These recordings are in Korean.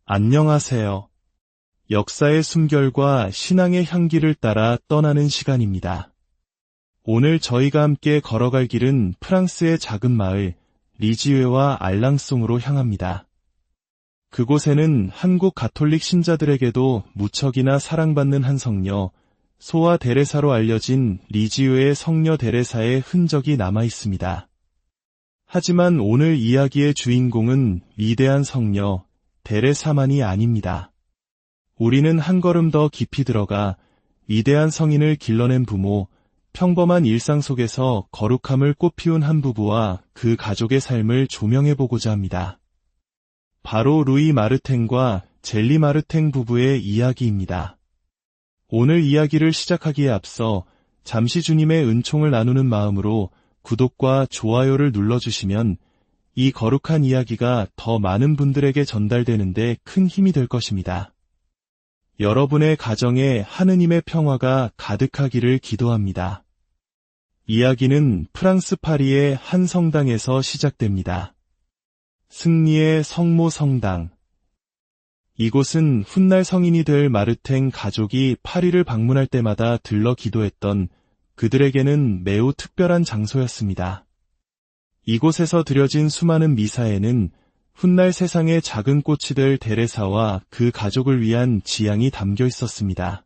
안녕하세요. 역사의 숨결과 신앙의 향기를 따라 떠나는 시간입니다. 오늘 저희가 함께 걸어갈 길은 프랑스의 작은 마을 리지웨와 알랑송으로 향합니다. 그곳에는 한국 가톨릭 신자들에게도 무척이나 사랑받는 한 성녀, 소아 데레사로 알려진 리지웨의 성녀 데레사의 흔적이 남아 있습니다. 하지만 오늘 이야기의 주인공은 위대한 성녀 데레사만이 아닙니다. 우리는 한 걸음 더 깊이 들어가 위대한 성인을 길러낸 부모, 평범한 일상 속에서 거룩함을 꽃피운 한 부부와 그 가족의 삶을 조명해보고자 합니다. 바로 루이 마르탱과 젤리 마르탱 부부의 이야기입니다. 오늘 이야기를 시작하기에 앞서 잠시 주님의 은총을 나누는 마음으로 구독과 좋아요를 눌러주시면 이 거룩한 이야기가 더 많은 분들에게 전달되는데 큰 힘이 될 것입니다. 여러분의 가정에 하느님의 평화가 가득하기를 기도합니다. 이야기는 프랑스 파리의 한 성당에서 시작됩니다. 승리의 성모 성당. 이곳은 훗날 성인이 될 마르탱 가족이 파리를 방문할 때마다 들러 기도했던 그들에게는 매우 특별한 장소였습니다. 이곳에서 드려진 수많은 미사에는 훗날 세상의 작은 꽃이 될 데레사와 그 가족을 위한 지향이 담겨 있었습니다.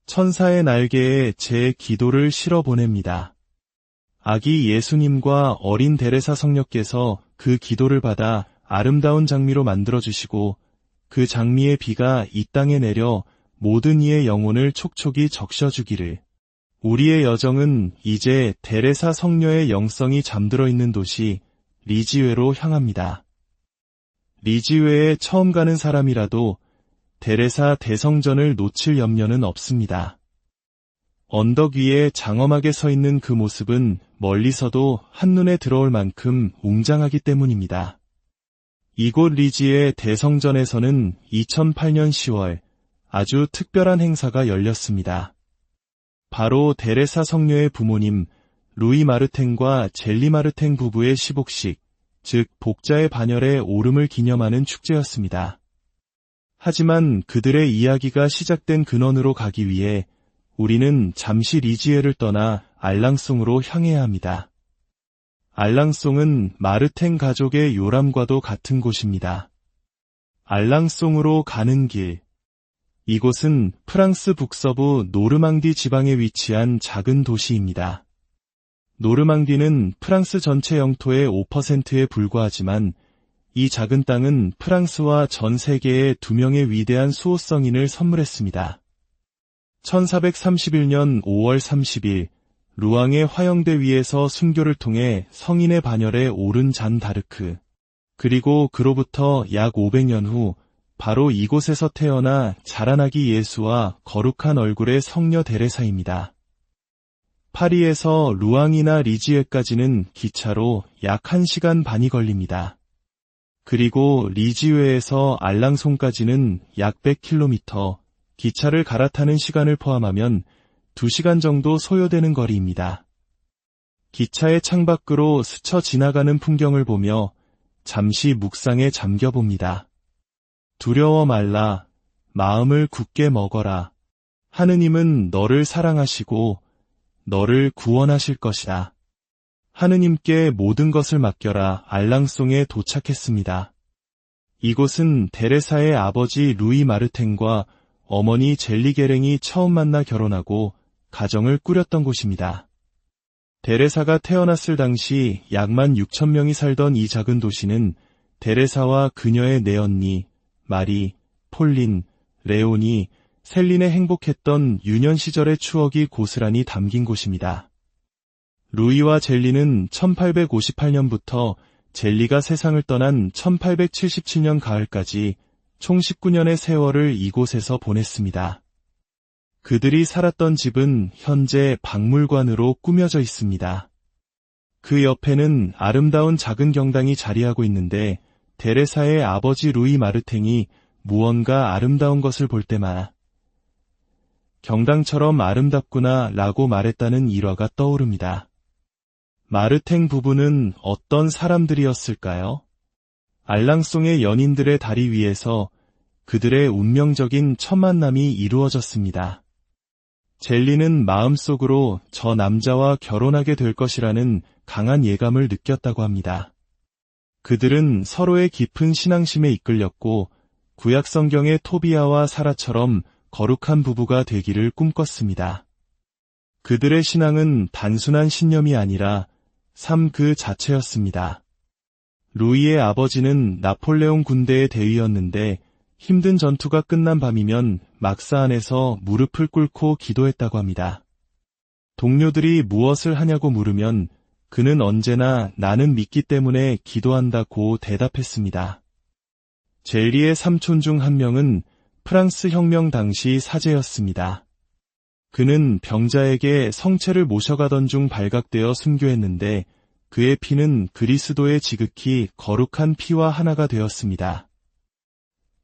천사의 날개에 제 기도를 실어 보냅니다. 아기 예수님과 어린 데레사 성녀께서 그 기도를 받아 아름다운 장미로 만들어주시고 그 장미의 비가 이 땅에 내려 모든 이의 영혼을 촉촉이 적셔주기를. 우리의 여정은 이제 데레사 성녀의 영성이 잠들어 있는 도시 리지웨로 향합니다. 리지웨에 처음 가는 사람이라도 데레사 대성전을 놓칠 염려는 없습니다. 언덕 위에 장엄하게 서 있는 그 모습은 멀리서도 한눈에 들어올 만큼 웅장하기 때문입니다. 이곳 리지의 대성전에서는 2008년 10월 아주 특별한 행사가 열렸습니다. 바로 데레사 성녀의 부모님 루이 마르탱과 젤리 마르탱 부부의 시복식, 즉 복자의 반열에 오름을 기념하는 축제였습니다. 하지만 그들의 이야기가 시작된 근원으로 가기 위해 우리는 잠시 리지웨를 떠나 알랑송으로 향해야 합니다. 알랑송은 마르탱 가족의 요람과도 같은 곳입니다. 알랑송으로 가는 길. 이곳은 프랑스 북서부 노르망디 지방에 위치한 작은 도시입니다. 노르망디는 프랑스 전체 영토의 5%에 불과하지만 이 작은 땅은 프랑스와 전 세계에 2명의 위대한 수호성인을 선물했습니다. 1431년 5월 30일 루앙의 화영대 위에서 순교를 통해 성인의 반열에 오른 잔 다르크. 그리고 그로부터 약 500년 후 바로 이곳에서 태어나 자라나기 예수와 거룩한 얼굴의 성녀 데레사입니다. 파리에서 루앙이나 리지웨까지는 기차로 약 1시간 반이 걸립니다. 그리고 리지웨에서 알랑송까지는 약 100km, 기차를 갈아타는 시간을 포함하면 2시간 정도 소요되는 거리입니다. 기차의 창밖으로 스쳐 지나가는 풍경을 보며 잠시 묵상에 잠겨봅니다. 두려워 말라, 마음을 굳게 먹어라. 하느님은 너를 사랑하시고 너를 구원하실 것이다. 하느님께 모든 것을 맡겨라. 알랑송에 도착했습니다. 이곳은 데레사의 아버지 루이 마르탱과 어머니 젤리 게랭이 처음 만나 결혼하고 가정을 꾸렸던 곳입니다. 데레사가 태어났을 당시 약 16,000명이 살던 이 작은 도시는 데레사와 그녀의 내언니 마리, 폴린, 레오니, 셀린의 행복했던 유년 시절의 추억이 고스란히 담긴 곳입니다. 루이와 젤리는 1858년부터 젤리가 세상을 떠난 1877년 가을까지 총 19년의 세월을 이곳에서 보냈습니다. 그들이 살았던 집은 현재 박물관으로 꾸며져 있습니다. 그 옆에는 아름다운 작은 경당이 자리하고 있는데 데레사의 아버지 루이 마르탱이 무언가 아름다운 것을 볼 때마다 경당처럼 아름답구나 라고 말했다는 일화가 떠오릅니다. 마르탱 부부는 어떤 사람들이었을까요? 알랑송의 연인들의 다리 위에서 그들의 운명적인 첫 만남이 이루어졌습니다. 젤리는 마음속으로 저 남자와 결혼하게 될 것이라는 강한 예감을 느꼈다고 합니다. 그들은 서로의 깊은 신앙심에 이끌렸고 구약 성경의 토비아와 사라처럼 거룩한 부부가 되기를 꿈꿨습니다. 그들의 신앙은 단순한 신념이 아니라 삶 그 자체였습니다. 루이의 아버지는 나폴레옹 군대의 대위였는데 힘든 전투가 끝난 밤이면 막사 안에서 무릎을 꿇고 기도했다고 합니다. 동료들이 무엇을 하냐고 물으면 그는 언제나 나는 믿기 때문에 기도한다고 대답했습니다. 젤리의 삼촌 중 한 명은 프랑스 혁명 당시 사제였습니다. 그는 병자에게 성체를 모셔가던 중 발각되어 순교했는데 그의 피는 그리스도의 지극히 거룩한 피와 하나가 되었습니다.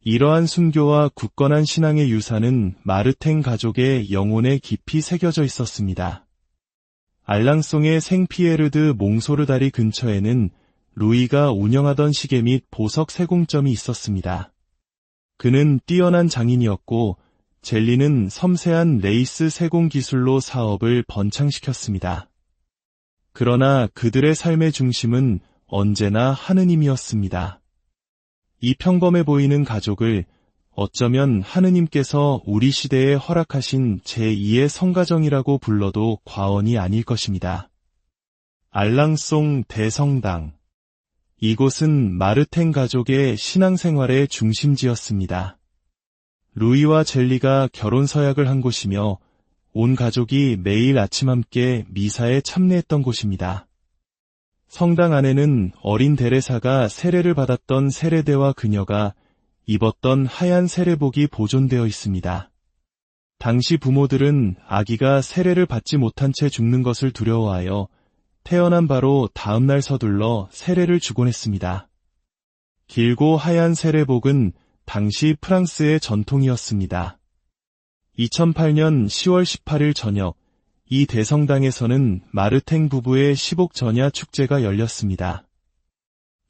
이러한 순교와 굳건한 신앙의 유산은 마르탱 가족의 영혼에 깊이 새겨져 있었습니다. 알랑송의 생피에르드 몽소르 다리 근처에는 루이가 운영하던 시계 및 보석 세공점이 있었습니다. 그는 뛰어난 장인이었고 젤리는 섬세한 레이스 세공 기술로 사업을 번창시켰습니다. 그러나 그들의 삶의 중심은 언제나 하느님이었습니다. 이 평범해 보이는 가족을 어쩌면 하느님께서 우리 시대에 허락하신 제2의 성가정이라고 불러도 과언이 아닐 것입니다. 알랑송 대성당. 이곳은 마르탱 가족의 신앙생활의 중심지였습니다. 루이와 젤리가 결혼 서약을 한 곳이며 온 가족이 매일 아침 함께 미사에 참례했던 곳입니다. 성당 안에는 어린 데레사가 세례를 받았던 세례대와 그녀가 입었던 하얀 세례복이 보존되어 있습니다. 당시 부모들은 아기가 세례를 받지 못한 채 죽는 것을 두려워하여 태어난 바로 다음날 서둘러 세례를 주곤 했습니다. 길고 하얀 세례복은 당시 프랑스의 전통이었습니다. 2008년 10월 18일 저녁, 이 대성당에서는 마르탱 부부의 시복 전야 축제가 열렸습니다.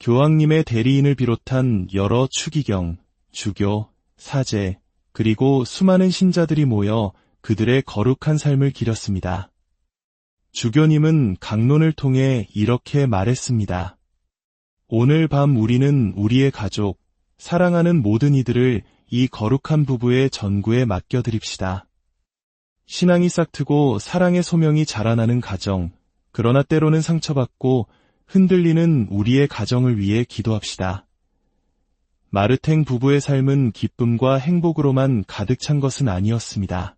교황님의 대리인을 비롯한 여러 추기경, 주교, 사제, 그리고 수많은 신자들이 모여 그들의 거룩한 삶을 기렸습니다. 주교님은 강론을 통해 이렇게 말했습니다. 오늘 밤 우리는 우리의 가족, 사랑하는 모든 이들을 이 거룩한 부부의 전구에 맡겨드립시다. 신앙이 싹트고 사랑의 소명이 자라나는 가정, 그러나 때로는 상처받고 흔들리는 우리의 가정을 위해 기도합시다. 마르탱 부부의 삶은 기쁨과 행복으로만 가득 찬 것은 아니었습니다.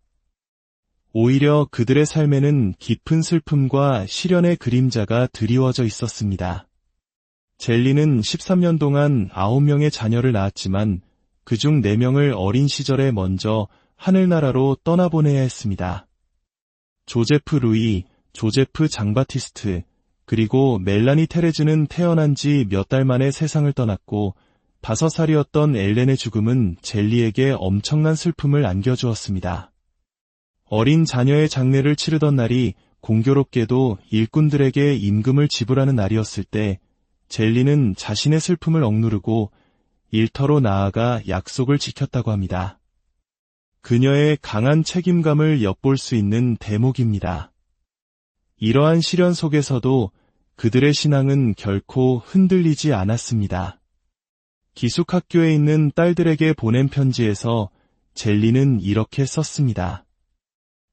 오히려 그들의 삶에는 깊은 슬픔과 시련의 그림자가 드리워져 있었습니다. 젤리는 13년 동안 9명의 자녀를 낳았지만 그중 4명을 어린 시절에 먼저 하늘나라로 떠나보내야 했습니다. 조제프 루이, 조제프 장바티스트, 그리고 멜라니 테레즈는 태어난 지 몇 달 만에 세상을 떠났고 5살이었던 엘렌의 죽음은 젤리에게 엄청난 슬픔을 안겨주었습니다. 어린 자녀의 장례를 치르던 날이 공교롭게도 일꾼들에게 임금을 지불하는 날이었을 때 젤리는 자신의 슬픔을 억누르고 일터로 나아가 약속을 지켰다고 합니다. 그녀의 강한 책임감을 엿볼 수 있는 대목입니다. 이러한 시련 속에서도 그들의 신앙은 결코 흔들리지 않았습니다. 기숙학교에 있는 딸들에게 보낸 편지에서 젤리는 이렇게 썼습니다.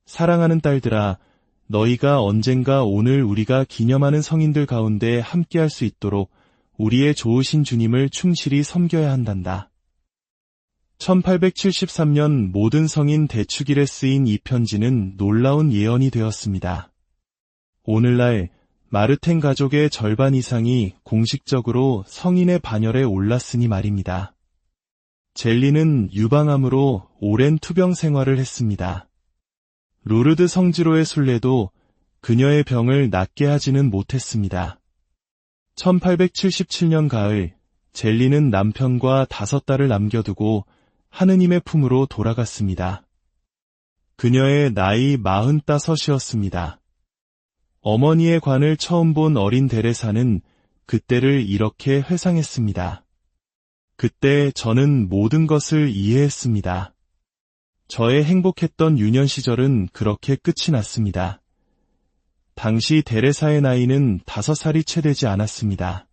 사랑하는 딸들아, 너희가 언젠가 오늘 우리가 기념하는 성인들 가운데 함께할 수 있도록 우리의 좋으신 주님을 충실히 섬겨야 한단다. 1873년 모든 성인 대축일에 쓰인 이 편지는 놀라운 예언이 되었습니다. 오늘날 마르탱 가족의 절반 이상이 공식적으로 성인의 반열에 올랐으니 말입니다. 젤리는 유방암으로 오랜 투병 생활을 했습니다. 루르드 성지로의 순례도 그녀의 병을 낫게 하지는 못했습니다. 1877년 가을, 젤리는 남편과 5딸을 남겨두고 하느님의 품으로 돌아갔습니다. 그녀의 나이 45이었습니다. 어머니의 관을 처음 본 어린 데레사는 그때를 이렇게 회상했습니다. 그때 저는 모든 것을 이해했습니다. 저의 행복했던 유년 시절은 그렇게 끝이 났습니다. 당시 데레사의 나이는 5살이 채 되지 않았습니다.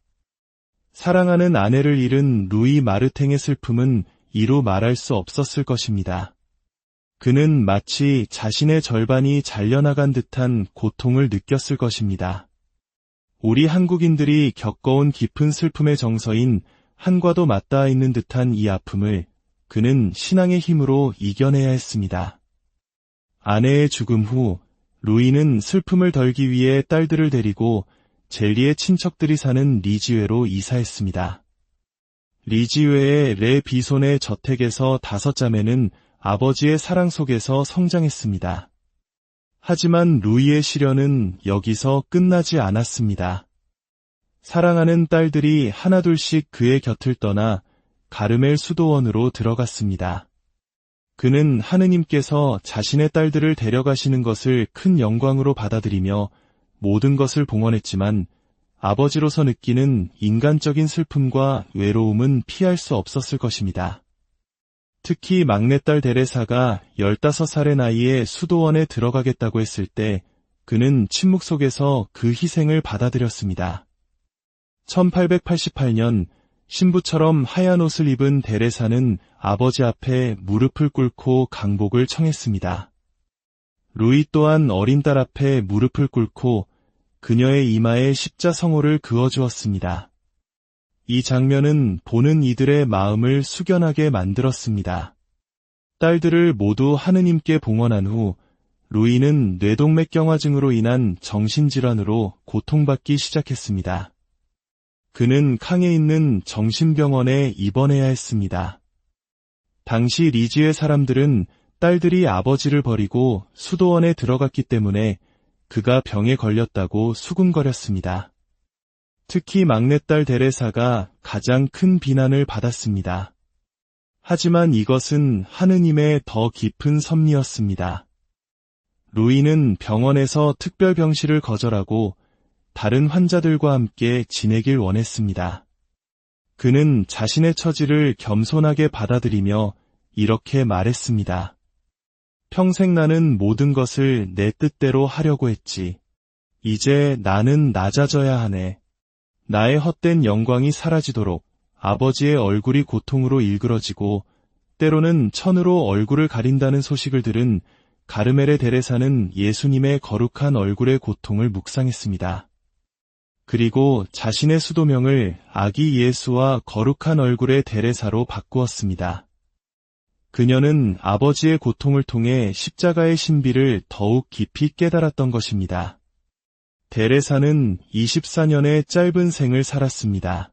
사랑하는 아내를 잃은 루이 마르탱의 슬픔은 이루 말할 수 없었을 것입니다. 그는 마치 자신의 절반이 잘려나간 듯한 고통을 느꼈을 것입니다. 우리 한국인들이 겪어온 깊은 슬픔의 정서인 한과도 맞닿아 있는 듯한 이 아픔을 그는 신앙의 힘으로 이겨내야 했습니다. 아내의 죽음 후 루이는 슬픔을 덜기 위해 딸들을 데리고 젤리의 친척들이 사는 리지웨로 이사했습니다. 리지웨의 레 비손의 저택에서 5자매는 아버지의 사랑 속에서 성장했습니다. 하지만 루이의 시련은 여기서 끝나지 않았습니다. 사랑하는 딸들이 하나둘씩 그의 곁을 떠나 가르멜 수도원으로 들어갔습니다. 그는 하느님께서 자신의 딸들을 데려가시는 것을 큰 영광으로 받아들이며 모든 것을 봉헌했지만 아버지로서 느끼는 인간적인 슬픔과 외로움은 피할 수 없었을 것입니다. 특히 막내딸 데레사가 15살의 나이에 수도원에 들어가겠다고 했을 때 그는 침묵 속에서 그 희생을 받아들였습니다. 1888년 신부처럼 하얀 옷을 입은 데레사는 아버지 앞에 무릎을 꿇고 강복을 청했습니다. 루이 또한 어린 딸 앞에 무릎을 꿇고 그녀의 이마에 십자성호를 그어주었습니다. 이 장면은 보는 이들의 마음을 숙연하게 만들었습니다. 딸들을 모두 하느님께 봉헌한 후 루이는 뇌동맥경화증으로 인한 정신질환으로 고통받기 시작했습니다. 그는 캉에 있는 정신병원에 입원해야 했습니다. 당시 리지의 사람들은 딸들이 아버지를 버리고 수도원에 들어갔기 때문에 그가 병에 걸렸다고 수군거렸습니다. 특히 막내딸 데레사가 가장 큰 비난을 받았습니다. 하지만 이것은 하느님의 더 깊은 섭리였습니다. 루이는 병원에서 특별 병실을 거절하고 다른 환자들과 함께 지내길 원했습니다. 그는 자신의 처지를 겸손하게 받아들이며 이렇게 말했습니다. 평생 나는 모든 것을 내 뜻대로 하려고 했지. 이제 나는 낮아져야 하네. 나의 헛된 영광이 사라지도록 아버지의 얼굴이 고통으로 일그러지고 때로는 천으로 얼굴을 가린다는 소식을 들은 가르멜의 데레사는 예수님의 거룩한 얼굴의 고통을 묵상했습니다. 그리고 자신의 수도명을 아기 예수와 거룩한 얼굴의 데레사로 바꾸었습니다. 그녀는 아버지의 고통을 통해 십자가의 신비를 더욱 깊이 깨달았던 것입니다. 데레사는 24년의 짧은 생을 살았습니다.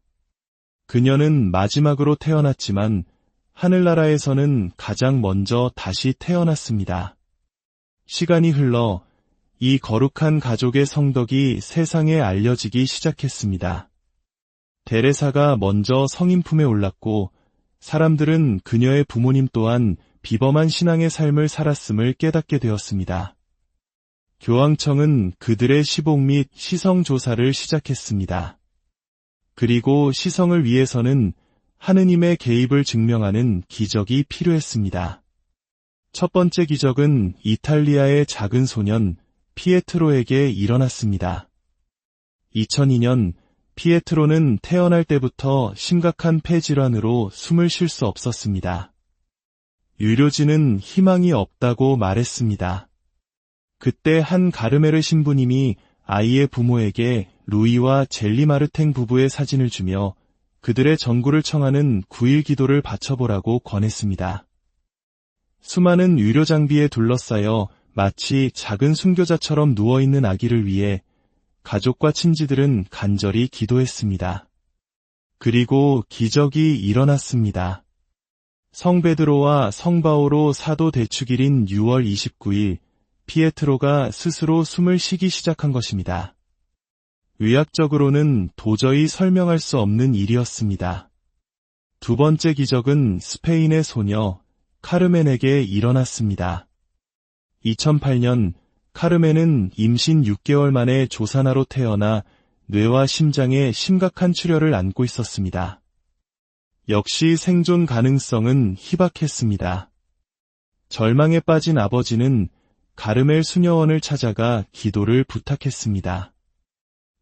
그녀는 마지막으로 태어났지만 하늘나라에서는 가장 먼저 다시 태어났습니다. 시간이 흘러 이 거룩한 가족의 성덕이 세상에 알려지기 시작했습니다. 데레사가 먼저 성인 품에 올랐고 사람들은 그녀의 부모님 또한 비범한 신앙의 삶을 살았음을 깨닫게 되었습니다. 교황청은 그들의 시복 및 시성 조사를 시작했습니다. 그리고 시성을 위해서는 하느님의 개입을 증명하는 기적이 필요했습니다. 첫 번째 기적은 이탈리아의 작은 소년 피에트로에게 일어났습니다. 2002년 피에트로는 태어날 때부터 심각한 폐질환으로 숨을 쉴 수 없었습니다. 유료진은 희망이 없다고 말했습니다. 그때 한 가르메르 신부님이 아이의 부모에게 루이와 젤리 마르탱 부부의 사진을 주며 그들의 전구를 청하는 9일 기도를 바쳐보라고 권했습니다. 수많은 유료 장비에 둘러싸여 마치 작은 순교자처럼 누워있는 아기를 위해 가족과 친지들은 간절히 기도했습니다. 그리고 기적이 일어났습니다. 성 베드로와 성 바오로 사도 대축일인 6월 29일 피에트로가 스스로 숨을 쉬기 시작한 것입니다. 의학적으로는 도저히 설명할 수 없는 일이었습니다. 두 번째 기적은 스페인의 소녀 카르멘에게 일어났습니다. 2008년 카르멘은 임신 6개월 만에 조산아로 태어나 뇌와 심장에 심각한 출혈을 안고 있었습니다. 역시 생존 가능성은 희박했습니다. 절망에 빠진 아버지는 가르멜 수녀원을 찾아가 기도를 부탁했습니다.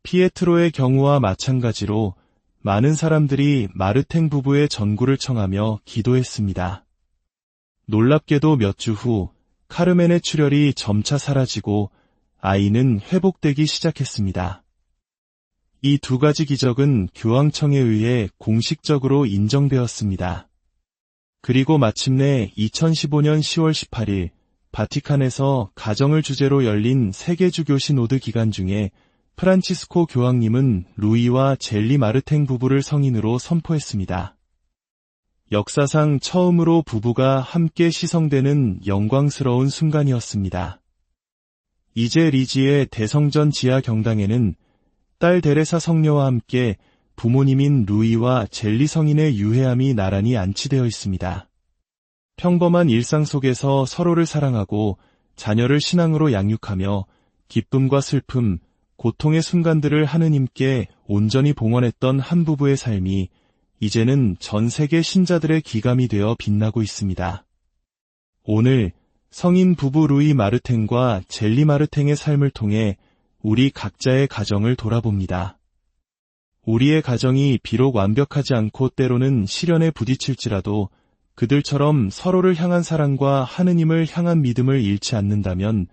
피에트로의 경우와 마찬가지로 많은 사람들이 마르탱 부부의 전구를 청하며 기도했습니다. 놀랍게도 몇 주 후 카르멘의 출혈이 점차 사라지고 아이는 회복되기 시작했습니다. 이 두 가지 기적은 교황청에 의해 공식적으로 인정되었습니다. 그리고 마침내 2015년 10월 18일 바티칸에서 가정을 주제로 열린 세계주교 시노드 기간 중에 프란치스코 교황님은 루이와 젤리 마르탱 부부를 성인으로 선포했습니다. 역사상 처음으로 부부가 함께 시성되는 영광스러운 순간이었습니다. 이제 리지의 대성전 지하 경당에는 딸 데레사 성녀와 함께 부모님인 루이와 젤리 성인의 유해함이 나란히 안치되어 있습니다. 평범한 일상 속에서 서로를 사랑하고 자녀를 신앙으로 양육하며 기쁨과 슬픔, 고통의 순간들을 하느님께 온전히 봉헌했던 한 부부의 삶이 이제는 전 세계 신자들의 기감이 되어 빛나고 있습니다. 오늘 성인 부부 루이 마르탱과 젤리 마르탱의 삶을 통해 우리 각자의 가정을 돌아봅니다. 우리의 가정이 비록 완벽하지 않고 때로는 시련에 부딪힐지라도 그들처럼 서로를 향한 사랑과 하느님을 향한 믿음을 잃지 않는다면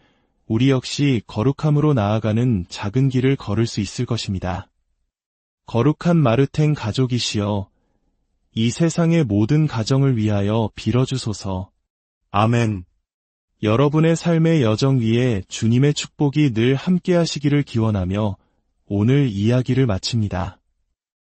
우리 역시 거룩함으로 나아가는 작은 길을 걸을 수 있을 것입니다. 거룩한 마르탱 가족이시여, 이 세상의 모든 가정을 위하여 빌어주소서. 아멘. 여러분의 삶의 여정 위에 주님의 축복이 늘 함께 하시기를 기원하며 오늘 이야기를 마칩니다.